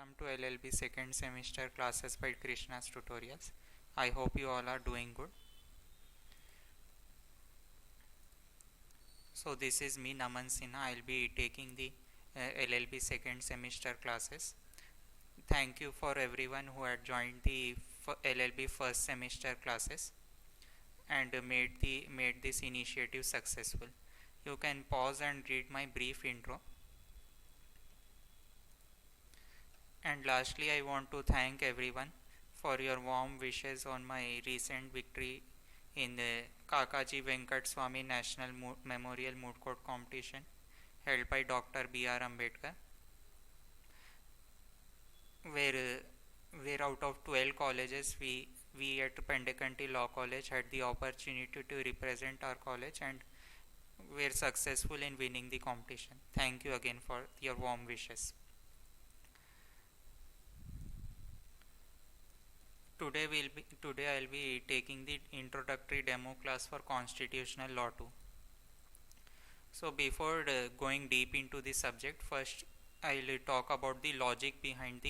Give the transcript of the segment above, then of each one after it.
welcome to LLB second semester classes by Krishna's tutorials. I hope you all are doing good. So this is me Naman Sinha. I'll be taking the LLB second semester classes. Thank you for everyone who had joined the LLB first semester classes and made this initiative successful. You can pause and read my brief intro. And lastly, I want to thank everyone for your warm wishes on my recent victory in the Kakaji Venkat Swamy National Memorial Moot Court competition held by Dr. B.R. Ambedkar, where out of 12 colleges we at Pendekanti Law College had the opportunity to represent our college and were successful in winning the competition. Thank you again for your warm wishes. Today I'll be taking the introductory demo class for Constitutional Law 2. So before going deep into the subject, first I'll talk about the logic behind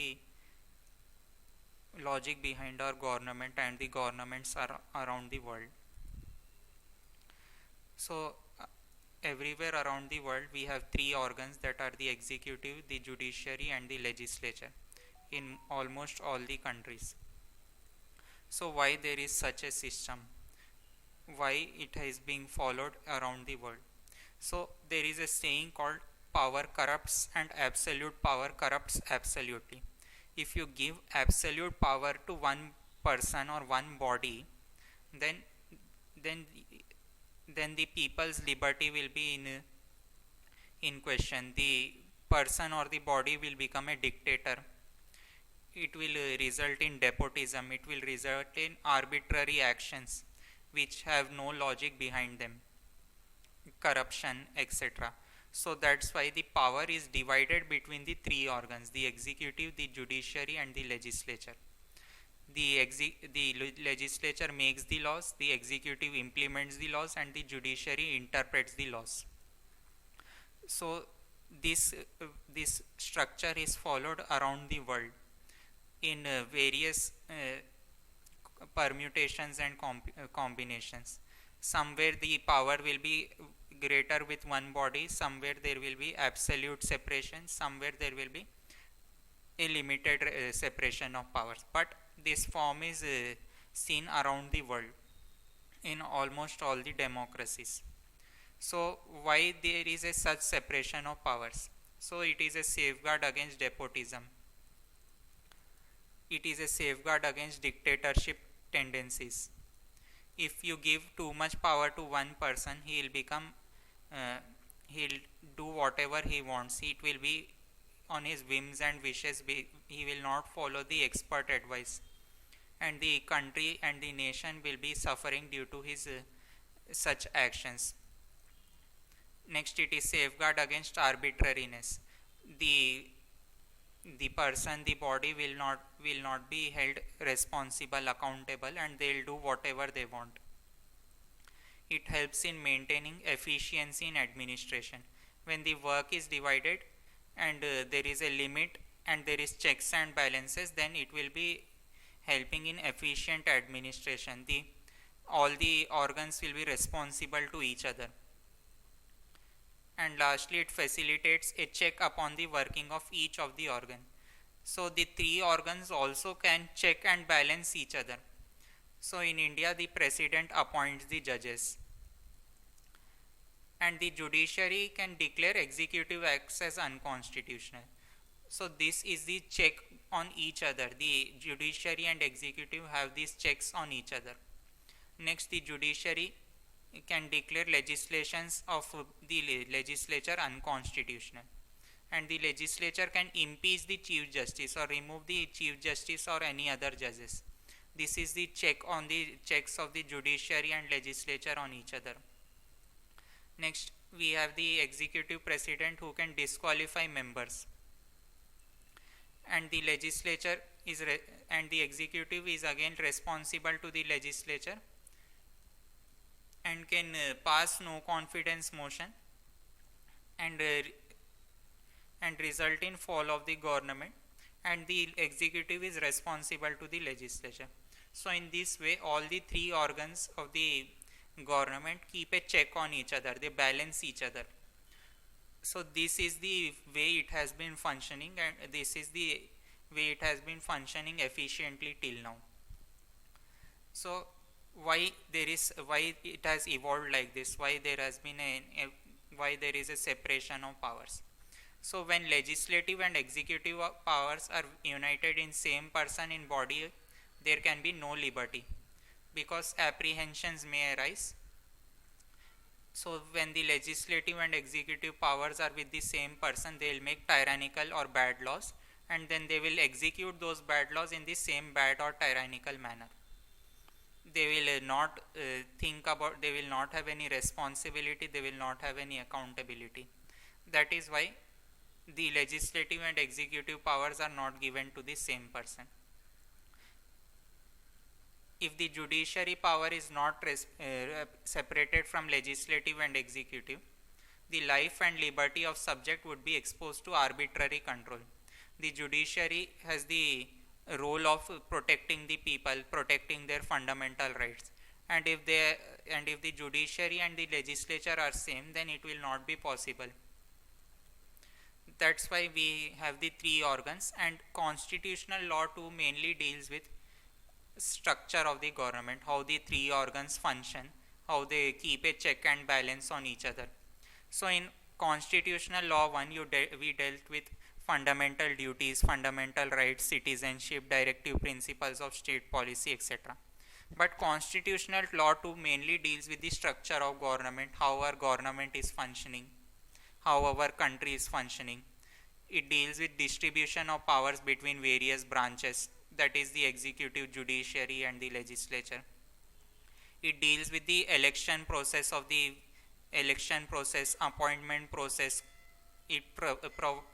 our government and the governments around the world. So everywhere around the world we have three organs, that are the executive, the judiciary and the legislature, in almost all the countries. So why there is such a system? Why it is being followed around the world? So there is a saying called power corrupts and absolute power corrupts absolutely. If you give absolute power to one person or one body, then then then the people's liberty will be in question. The person or the body will become a dictator. It will result in despotism. It will result in arbitrary actions which have no logic behind them, corruption, etc. So that's why the power is divided between the three organs: the executive, the judiciary and the legislature. The legislature makes the laws, the executive implements the laws and the judiciary interprets the laws. So this structure is followed around the world in various permutations and combinations. Somewhere the power will be greater with one body, somewhere there will be absolute separation, somewhere there will be a limited separation of powers. But this form is seen around the world in almost all the democracies. So why there is a such separation of powers? So it is a safeguard against despotism. It is a safeguard against dictatorship tendencies. If you give too much power to one person, he will become he'll do whatever he wants. It will be on his whims and wishes. He will not follow the expert advice, and the country and the nation will be suffering due to his such actions. Next, it is safeguard against arbitrariness. The person, the body will not be held responsible, accountable, and they'll do whatever they want. It helps in maintaining efficiency in administration. When the work is divided and there is a limit and there is checks and balances, then it will be helping in efficient administration. All the organs will be responsible to each other. And lastly, it facilitates a check upon the working of each of the organ. So the three organs also can check and balance each other. So in India, the president appoints the judges, and the judiciary can declare executive acts as unconstitutional. So this is the check on each other. The judiciary and executive have these checks on each other. Next, the judiciary can declare legislations of the legislature unconstitutional, and the legislature can impeach the chief justice or remove the chief justice or any other judges. This is the check on the checks of the judiciary and legislature on each other. Next, we have the executive president who can disqualify members, and the legislature and the executive is again responsible to the legislature and can pass no confidence motion and result in fall of the government. and the executive is responsible to the legislature. So in this way, all the three organs of the government keep a check on each other, they balance each other. So this is the way it has been functioning, and this is the way it has been functioning efficiently till now. So why it has evolved like this, why there has been why there is a separation of powers. So when legislative and executive powers are united in same person in body, there can be no liberty, because apprehensions may arise. So when the legislative and executive powers are with the same person, they will make tyrannical or bad laws, and then they will execute those bad laws in the same bad or tyrannical manner. They will not think about, they will not have any responsibility, they will not have any accountability. That is why the legislative and executive powers are not given to the same person. If the judiciary power is not separated from legislative and executive, the life and liberty of subject would be exposed to arbitrary control. The judiciary has the role of protecting the people, protecting their fundamental rights, and if the judiciary and the legislature are same, then it will not be possible. That's why we have the three organs, and constitutional law too mainly deals with structure of the government, how the three organs function, how they keep a check and balance on each other. So in constitutional law 1, we dealt with fundamental duties, fundamental rights, citizenship, directive principles of state policy, etc. But constitutional law 2 mainly deals with the structure of government, how our government is functioning, how our country is functioning. It deals with distribution of powers between various branches, that is the executive, judiciary and the legislature. It deals with the election process, appointment process. It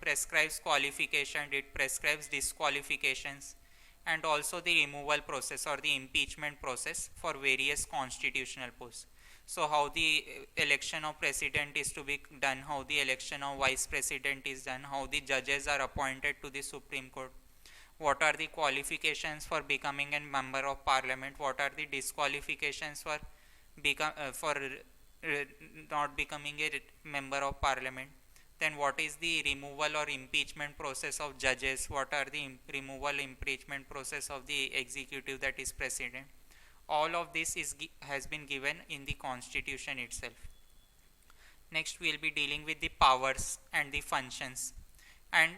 prescribes qualification, it prescribes disqualifications, and also the removal process or the impeachment process for various constitutional posts. So how the election of president is to be done, how the election of vice president is done, how the judges are appointed to the Supreme Court, what are the qualifications for becoming a member of parliament, what are the disqualifications for not becoming a member of parliament, then what is the removal or impeachment process of judges, what are the removal impeachment process of the executive, that is president. All of this has been given in the constitution itself. Next we will be dealing with the powers and the functions and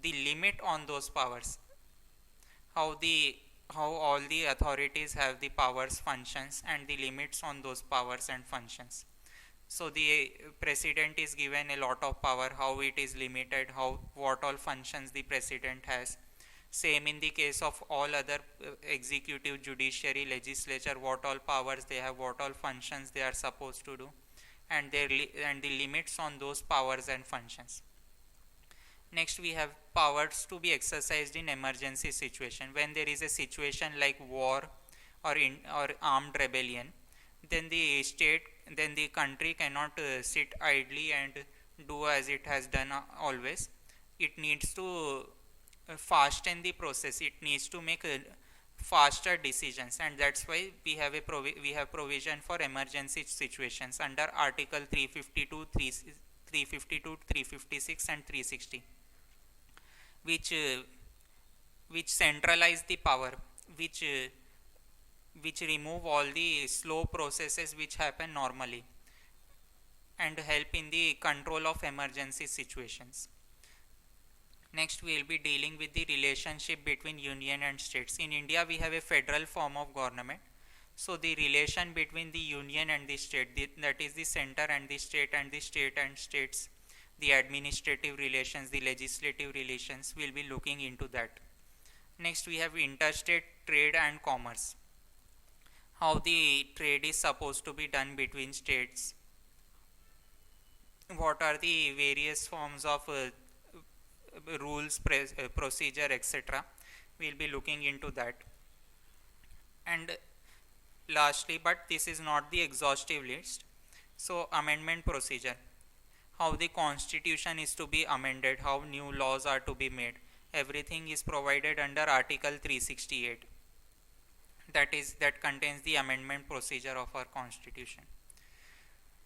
the limit on those powers, how all the authorities have the powers, functions, and the limits on those powers and functions. So the president is given a lot of power, how it is limited, what all functions the president has. Same in the case of all other executive, judiciary, legislature, what all powers they have, what all functions they are supposed to do, and the limits on those powers and functions. Next we have powers to be exercised in emergency situation. When there is a situation like war or armed rebellion, then the country cannot sit idly and do as it has done always. It needs to fasten the process, it needs to make faster decisions, and that's why we have provision for emergency situations under article 352, 356 and 360, which centralize the power, which remove all the slow processes which happen normally and help in the control of emergency situations. Next we will be dealing with the relationship between union and states. In India we have a federal form of government. So the relation between the union and the state, that is the center and the state and the state and states, the administrative relations, the legislative relations, we will be looking into that. Next we have interstate trade and commerce, how the trade is supposed to be done between states, what are the various forms of rules, procedure, etc. We will be looking into that. And lastly, but this is not the exhaustive list, so amendment procedure, how the constitution is to be amended, how new laws are to be made, everything is provided under Article 368. That contains the amendment procedure of our constitution.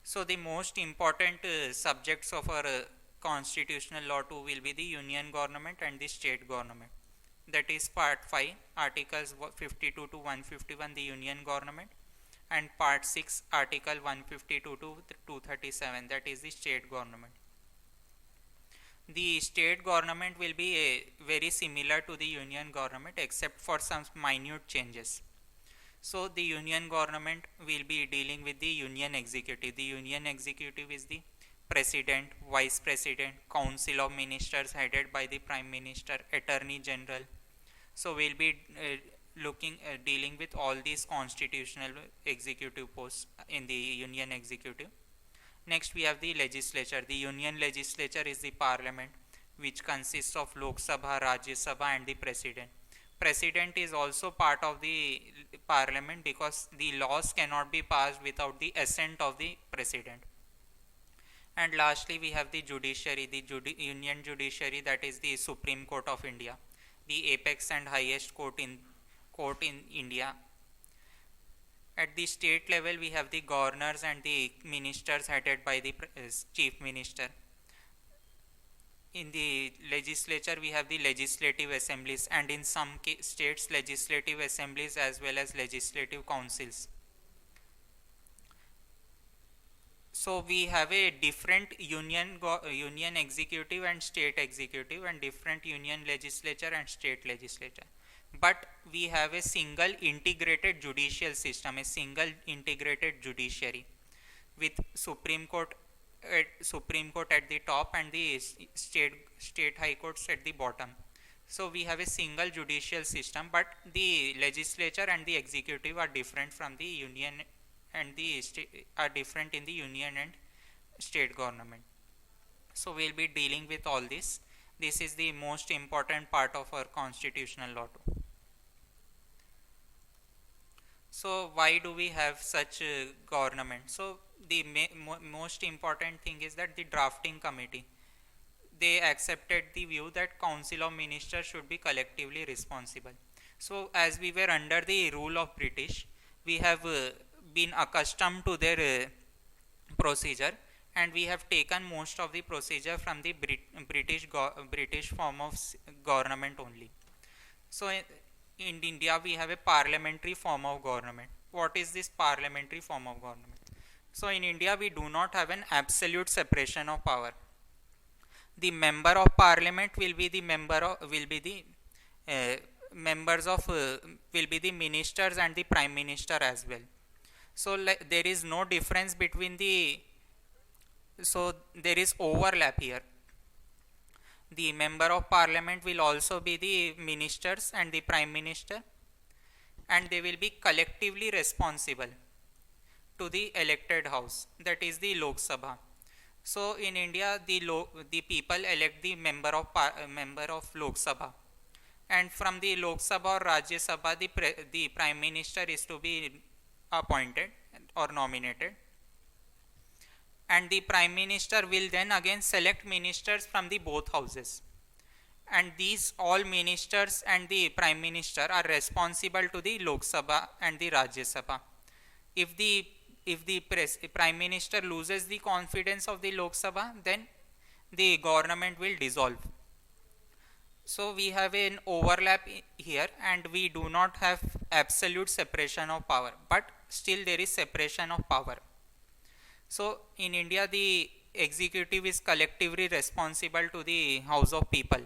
So the most important subjects of our constitutional law 2 will be the union government and the state government. That is part 5, articles 52 to 151, the union government, and part 6, article 152 to 237, that is the state government. The state government will be very similar to the union government except for some minute changes. So the union government will be dealing with the union executive. The union executive is the president, vice president, council of ministers headed by the prime minister, attorney general. So we'll be dealing with all these constitutional executive posts in the union executive. Next we have the legislature. The union legislature is the parliament, which consists of Lok Sabha, Rajya Sabha and the president. President is also part of the parliament because the laws cannot be passed without the assent of the president. And lastly we have the judiciary, the union judiciary, that is the Supreme Court of India, the apex and highest court in India. At the state level we have the governors and the ministers headed by the chief minister. In the legislature we have the legislative assemblies, and in some states legislative assemblies as well as legislative councils. So we have a different union executive and state executive, and different union legislature and state legislature. But we have a single integrated judicial system, a single integrated judiciary with Supreme Court at the top and the state high courts at the bottom. So we have a single judicial system, but the legislature and the executive are different from the union, and the are different in the union and state government. So we'll be dealing with all this. This is the most important part of our constitutional law too. So why do we have such government? So the most important thing is that the drafting committee, they accepted the view that council of ministers should be collectively responsible. So as we were under the rule of British, we have been accustomed to their procedure, and we have taken most of the procedure from the British form of government only. So in India we have a parliamentary form of government. What is this parliamentary form of government? So in India we do not have an absolute separation of power. The member of parliament will be the members of will be the ministers and the prime minister as well. So there is no difference between so there is overlap here. The member of parliament will also be the ministers and the prime minister, and they will be collectively responsible to the elected house, that is the Lok Sabha. So in India the people elect the member of Lok Sabha, and from the Lok Sabha or Rajya Sabha the prime minister is to be appointed or nominated, and the prime minister will then again select ministers from the both houses, and these all ministers and the prime minister are responsible to the Lok Sabha and the Rajya Sabha. If the prime minister loses the confidence of the Lok Sabha, then the government will dissolve. So we have an overlap here, and we do not have absolute separation of power, but still there is separation of power. So in India the executive is collectively responsible to the house of people,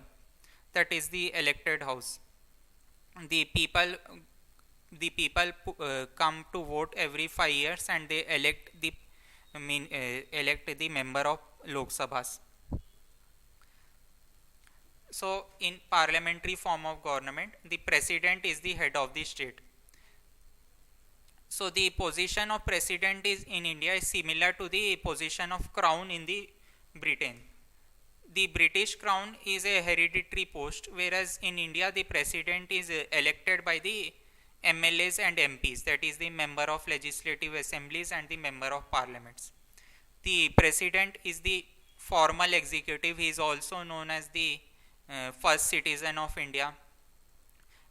that is the elected house. The people come to vote every 5 years, and they elect the member of Lok Sabhas. So in parliamentary form of government, the president is the head of the state. So the position of president in India is similar to the position of crown in the Britain. The British crown is a hereditary post, whereas in India the president is elected by the MLAs and MPs, that is the member of legislative assemblies and the member of parliaments. The president is the formal executive. He is also known as the first citizen of India,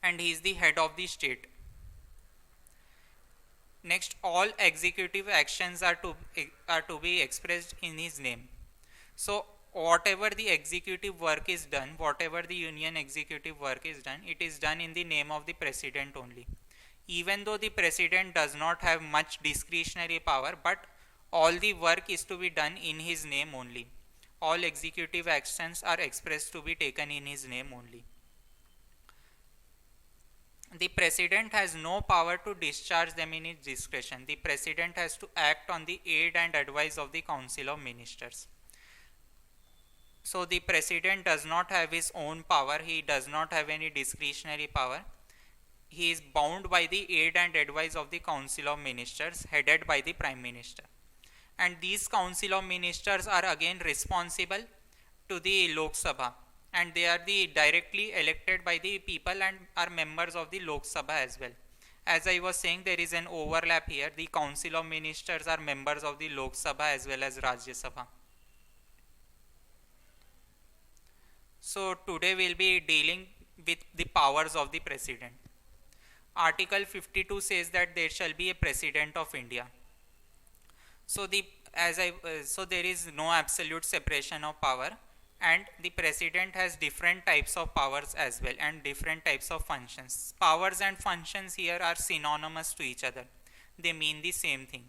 and he is the head of the state. Next, all executive actions are to be expressed in his name. So whatever the executive work is done, whatever the union executive work is done, it is done in the name of the president only. Even though the president does not have much discretionary power, but all the work is to be done in his name only. All executive actions are expressed to be taken in his name only. The president has no power to discharge them in his discretion. The president has to act on the aid and advice of the council of ministers. So the president does not have his own power, he does not have any discretionary power. He is bound by the aid and advice of the council of ministers headed by the prime minister. And these council of ministers are again responsible to the Lok Sabha, and they are the directly elected by the people and are members of the Lok Sabha as well. As I was saying, there is an overlap here. The council of ministers are members of the Lok Sabha as well as Rajya Sabha. So today we will be dealing with the powers of the president. Article 52 says that there shall be a president of India. So so there is no absolute separation of power, and the president has different types of powers as well and different types of functions. Powers and functions here are synonymous to each other. They mean the same thing.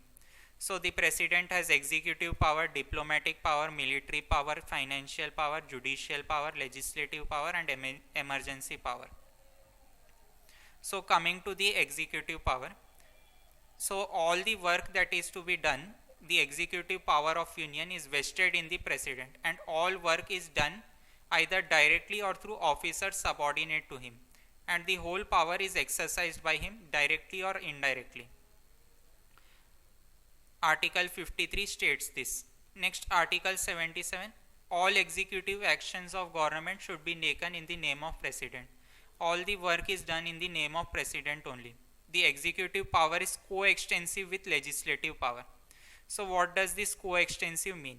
So the president has executive power, diplomatic power, military power, financial power, judicial power, legislative power, and emergency power. So coming to the executive power, so all the work that is to be done, the executive power of union is vested in the president, and all work is done either directly or through officers subordinate to him, and the whole power is exercised by him directly or indirectly. Article 53 states this. Next, Article 77, all executive actions of government should be taken in the name of president. All the work is done in the name of president only. The executive power is coextensive with legislative power. So what does this coextensive mean?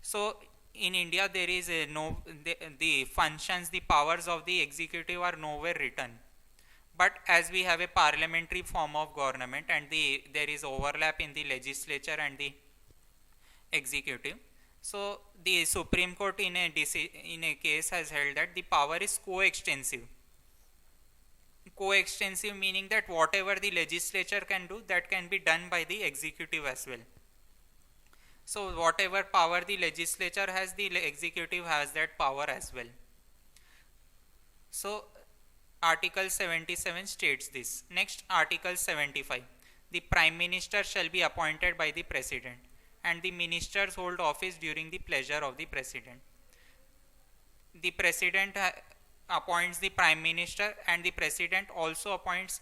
So in India there is the functions, the powers of the executive are nowhere written. But as we have a parliamentary form of government and there is overlap in the legislature and the executive, so the Supreme Court in a case has held that the power is coextensive. Coextensive meaning that whatever the legislature can do, that can be done by the executive as well. So whatever power the legislature has, the executive has that power as well. So Article 77 states this. Next, Article 75. The Prime Minister shall be appointed by the President, and the ministers hold office during the pleasure of the President. The President appoints the Prime Minister, and the President also appoints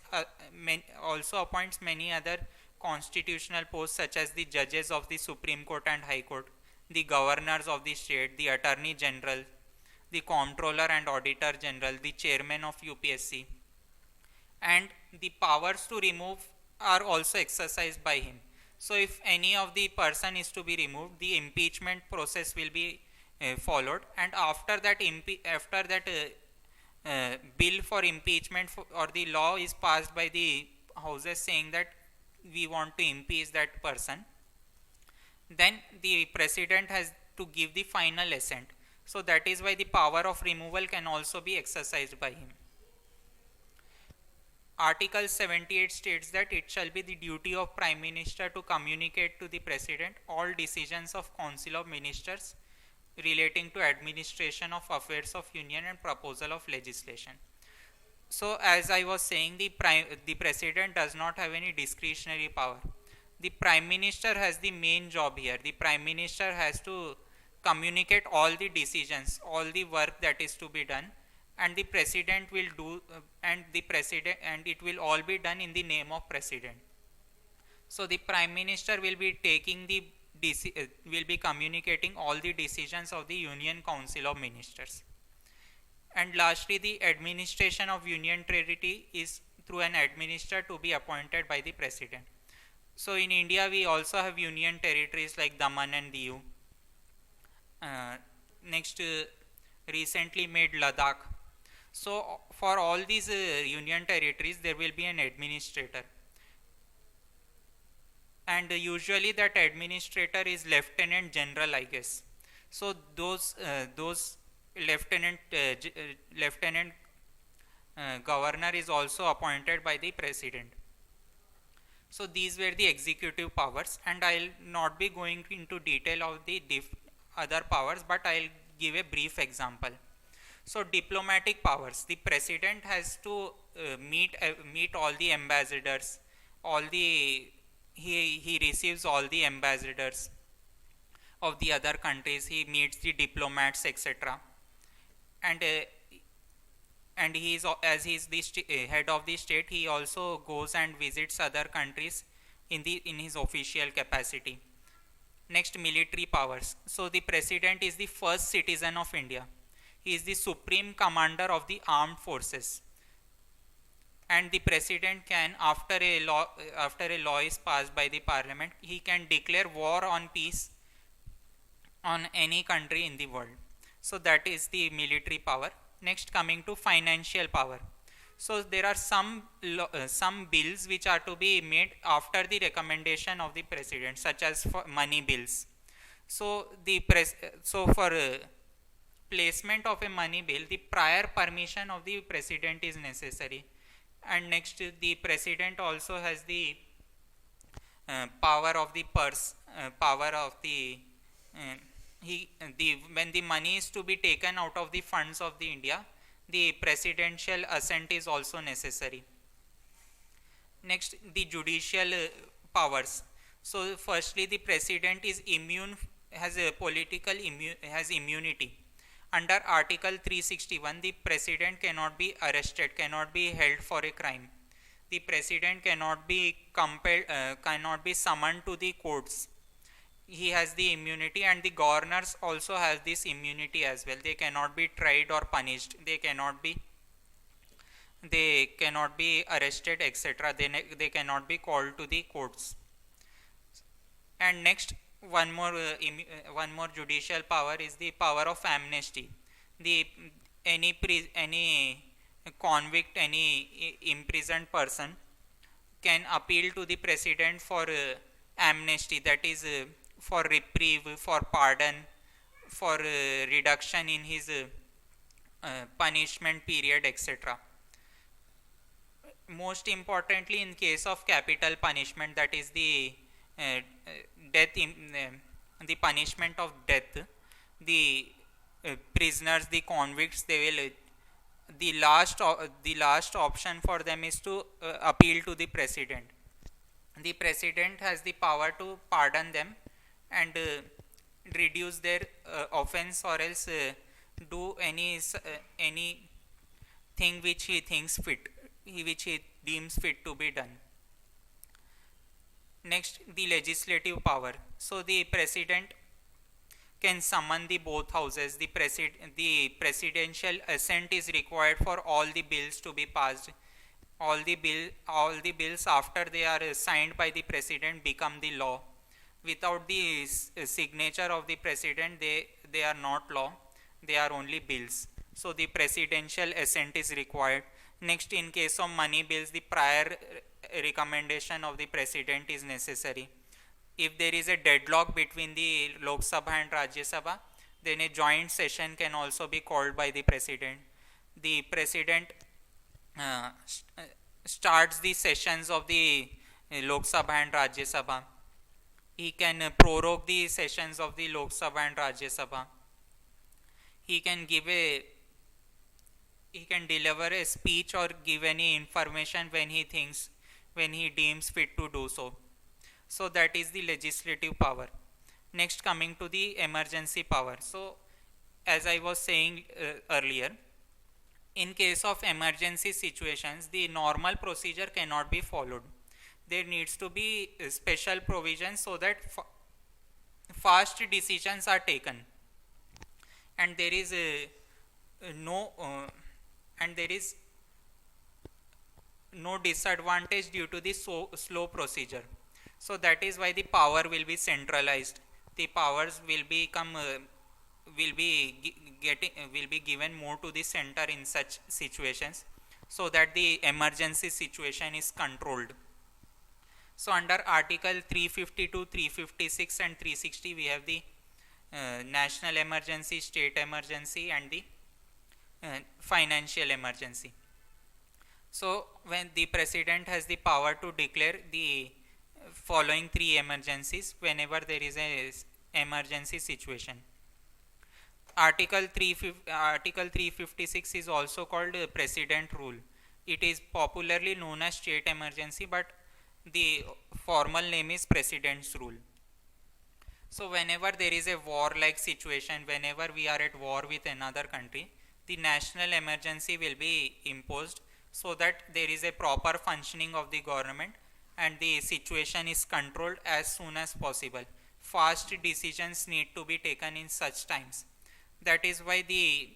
many other constitutional posts such as the judges of the Supreme Court and High Court, the governors of the state, the Attorney General, the Comptroller and Auditor General, the Chairman of UPSC, and the powers to remove are also exercised by him. So if any of the person is to be removed, the impeachment process will be followed, and after that bill for impeachment or the law is passed by the houses saying that we want to impeach that person, then the president has to give the final assent. So that is why the power of removal can also be exercised by him. Article 78 states that it shall be the duty of Prime Minister to communicate to the President all decisions of Council of Ministers relating to administration of affairs of Union and proposal of legislation. So as I was saying, the President does not have any discretionary power. The Prime Minister has the main job here. The Prime Minister has to communicate all the decisions, all the work that is to be done, and the President will do and it will all be done in the name of President. So the Prime Minister will be will be communicating all the decisions of the Union Council of Ministers. And lastly, the administration of Union Territory is through an administrator to be appointed by the President. So in India we also have Union Territories like Daman and Diu. Next, recently made Ladakh. So for all these union territories, there will be an administrator, and usually that administrator is lieutenant general, I guess. So those lieutenant lieutenant governor is also appointed by the president. So these were the executive powers, and I'll not be going into detail of the other powers, but I'll give a brief example. So diplomatic powers, the president has to meet all the ambassadors, all the he receives all the ambassadors of the other countries, he meets the diplomats, etc. And he is, as he is the head of the state, he also goes and visits other countries in his official capacity. Next, military powers. So the president is the first citizen of India. He is the supreme commander of the armed forces, and the president can, after a law is passed by the parliament, he can declare war on peace on any country in the world. So that is the military power. Next, coming to financial power. So there are some bills which are to be made after the recommendation of the president, such as for money bills. So for placement of a money bill, the prior permission of the president is necessary. And next, the president also has the power of the purse, power of the when the money is to be taken out of the funds of the India, the presidential assent is also necessary. Next, the judicial powers. So firstly, the president is has a has immunity. Under Article 361, the president cannot be arrested, cannot be held for a crime. The president cannot be compelled, cannot be summoned to the courts. He has the immunity, and the governors also have this immunity as well. They cannot be tried or punished. They cannot be arrested, etc. They cannot be called to the courts. And next, one more judicial power is the power of amnesty. Any convict, any imprisoned person can appeal to the president for amnesty, that is for reprieve, for pardon, for reduction in his punishment period, etc. Most importantly, in case of capital punishment, that is the death, the punishment of death, the prisoners, the convicts, they will the last option for them is to appeal to the president. The president has the power to pardon them and reduce their offense, or else do any thing which he thinks fit, which he deems fit to be done. Next, the legislative power. So the president can summon the both houses. The presidential assent is required for all the bills to be passed. All the bills after they are signed by the president become the law. Without the signature of the president, they are not law. They are only bills. So the presidential assent is required. Next, in case of money bills, the prior recommendation of the president is necessary. If there is a deadlock between the Lok Sabha and Rajya Sabha, then a joint session can also be called by the president. The president starts the sessions of the Lok Sabha and Rajya Sabha. He can prorogue the sessions of the Lok Sabha and Rajya Sabha. He can deliver a speech or give any information when he deems fit to do so. So that is the legislative power. Next, coming to the emergency power. So as I was saying earlier, in case of emergency situations, the normal procedure cannot be followed. There needs to be special provisions so that fast decisions are taken, and there is no disadvantage due to the slow procedure. So that is why the power will be centralized. The powers will be will be given more to the center in such situations, so that the emergency situation is controlled. So under Article 352, 356 and 360 we have the national emergency, state emergency and the financial emergency. So when the president has the power to declare the following three emergencies whenever there is a emergency situation. Article 356 is also called President Rule. It is popularly known as state emergency, but the formal name is President's Rule. So whenever there is a war-like situation, whenever we are at war with another country, the national emergency will be imposed, so that there is a proper functioning of the government and the situation is controlled as soon as possible. Fast decisions need to be taken in such times. That is why the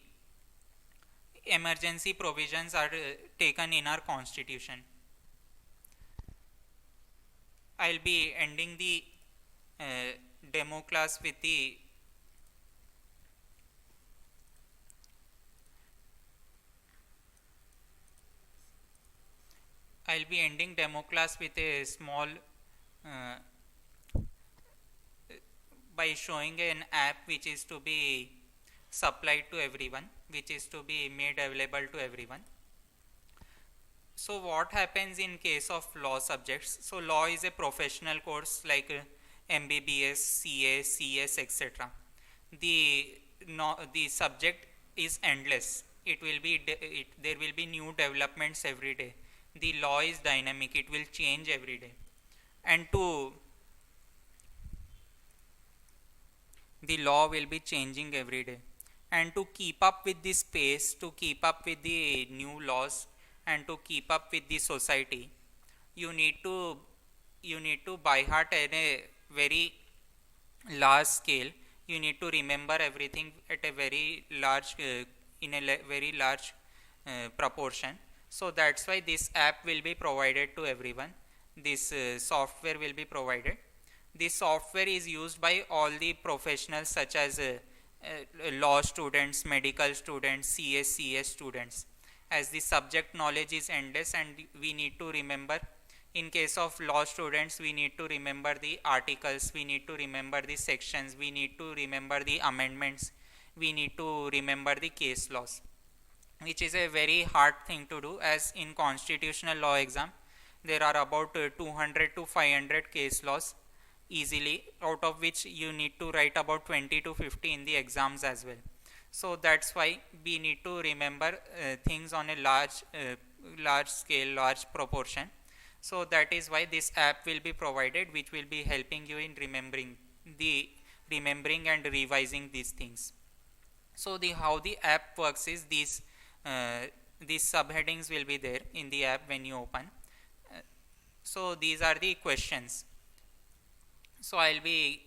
emergency provisions are taken in our constitution. I'll be ending the demo class with the a small by showing an app which is to be supplied to everyone, which is to be made available to everyone. So what happens in case of law subjects? So law is a professional course like MBBS, CA, CS, etc. The subject is endless. There will be new developments every day. The law is dynamic. It will change every day. And the law will be changing every day. And to keep up with this pace, to keep up with the new laws, and to keep up with the society, you need to by heart at a very large scale. You need to remember everything at a very large very large proportion. So that's why this app will be provided to everyone. This software will be provided. This software is used by all the professionals such as law students, medical students, CS students, as the subject knowledge is endless and we need to remember. In case of law students, we need to remember the articles, we need to remember the sections, we need to remember the amendments, we need to remember the case laws, which is a very hard thing to do, as in constitutional law exam there are about 200 to 500 case laws easily, out of which you need to write about 20 to 50 in the exams as well. So that's why we need to remember things on a large scale, large proportion. So that is why this app will be provided, which will be helping you in remembering and revising these things. So how the app works is these subheadings will be there in the app when you open. So these are the questions. So I'll be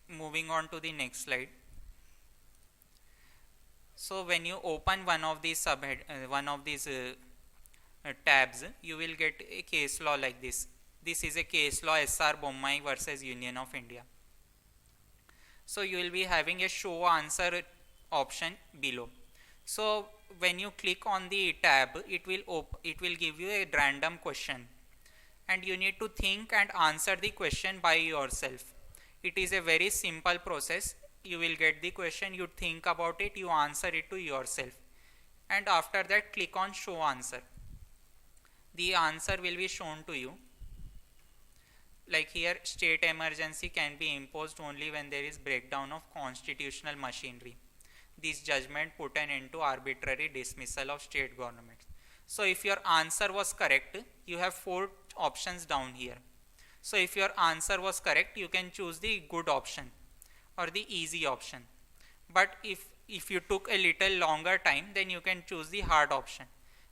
moving on to the next slide. So when you open one of these tabs, you will get a case law like this. This is a case law, SR Bommai versus Union of India. So you will be having a show answer option below. So when you click on the tab, it will give you a random question, and you need to think and answer the question by yourself. It is a very simple process. You will get the question, you think about it, you answer it to yourself, and after that click on show answer. The answer will be shown to you. Like here, state emergency can be imposed only when there is breakdown of constitutional machinery. This judgment put an end to arbitrary dismissal of state governments. So if your answer was correct, you have 4 options down here. So if your answer was correct, you can choose the good option or the easy option. But if you took a little longer time, then you can choose the hard option.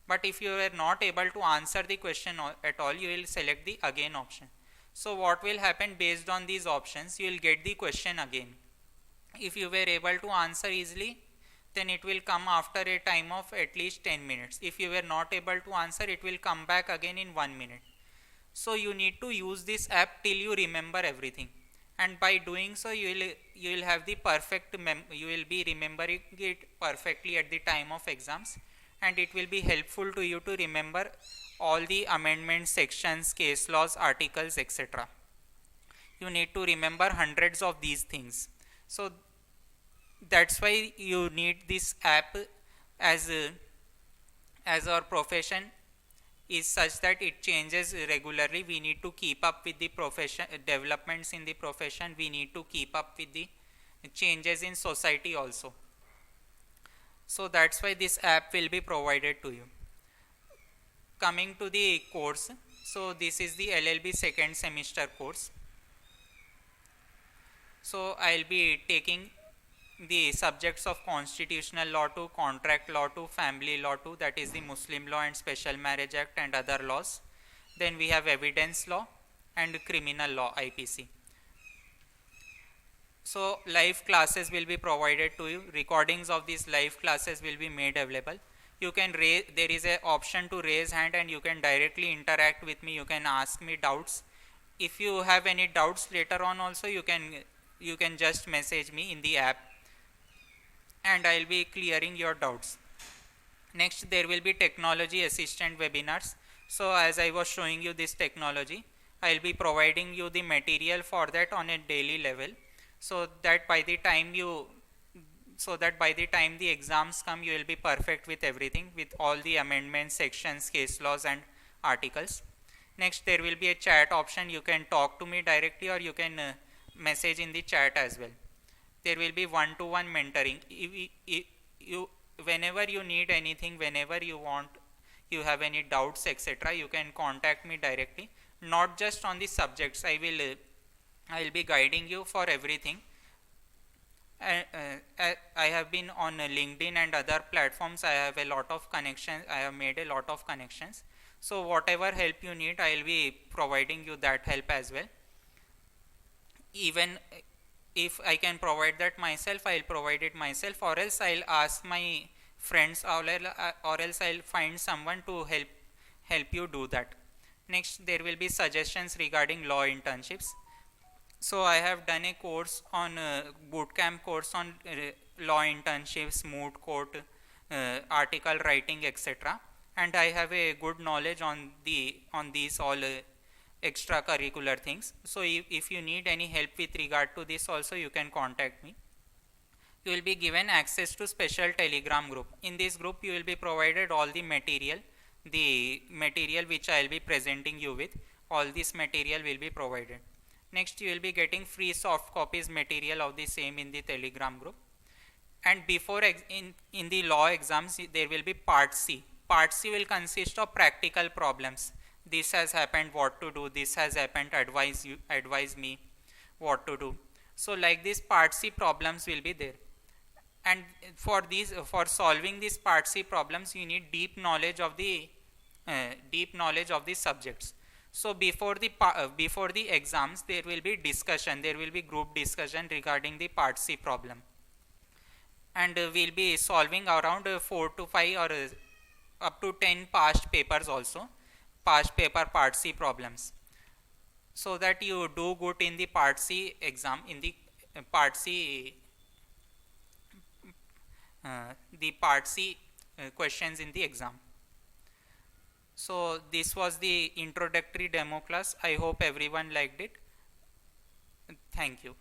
But if you were not able to answer the question at all, you will select the again option. So what will happen based on these options, you will get the question again. If you were able to answer easily, then it will come after a time of at least 10 minutes. If you were not able to answer, it will come back again in 1 minute. So you need to use this app till you remember everything. and by doing so you will have the perfect you will be remembering it perfectly at the time of exams, and it will be helpful to you to remember all the amendments, sections, case laws, articles, etc. You need to remember hundreds of these things. So that's why you need this app, as as our profession is such that it changes regularly. We need to keep up with the profession developments in the profession. We need to keep up with the changes in society also. So that's why this app will be provided to you. Coming to the course, so this is the LLB second semester course. So I'll be taking the subjects of constitutional law 2, contract law 2, family law 2, that is the Muslim law and Special Marriage Act and other laws. Then we have evidence law and criminal law, IPC. So live classes will be provided to you. Recordings of these live classes will be made available. You can raise, there is an option to raise hand, and you can directly interact with me. You can ask me doubts. If you have any doubts later on also, you can just message me in the app, and I'll be clearing your doubts. Next, there will be technology assistant webinars. So as I was showing you this technology, I'll be providing you the material for that on a daily level, so that by the time the exams come, you will be perfect with everything, with all the amendments, sections, case laws and articles. Next, there will be a chat option. You can talk to me directly, or you can message in the chat as well. There will be one-to-one mentoring. Whenever you need anything, whenever you want, you have any doubts, etc., you can contact me directly. Not just on the subjects, I will be guiding you for everything. I have been on LinkedIn and other platforms. I have a lot of connections. I have made a lot of connections. So whatever help you need, I will be providing you that help as well. Even if I can provide that myself, I will provide it myself, or else I will ask my friends, or else I will find someone to help you do that. Next, there will be suggestions regarding law internships. So I have done a course on bootcamp course on law internships, moot court, article writing, etc. And I have a good knowledge on these all extracurricular things. So if you need any help with regard to this also, you can contact me. You will be given access to special Telegram group. In this group, you will be provided all the material which I will be presenting you with. All this material will be provided. Next, you will be getting free soft copies material of the same in the Telegram group. And before in the law exams, there will be part C. Part C will consist of practical problems. This has happened, what to do. This has happened, advise me what to do. So like this, part C problems will be there. And for solving these part C problems, you need deep knowledge of the subjects. So before the exams, there will be discussion. There will be group discussion regarding the part C problem, and we'll be solving around 4 to 5 or up to 10 past papers also, past paper part C problems, so that you do good in the part C exam, in the part C questions in the exam. So this was the introductory demo class. I hope everyone liked it. Thank you.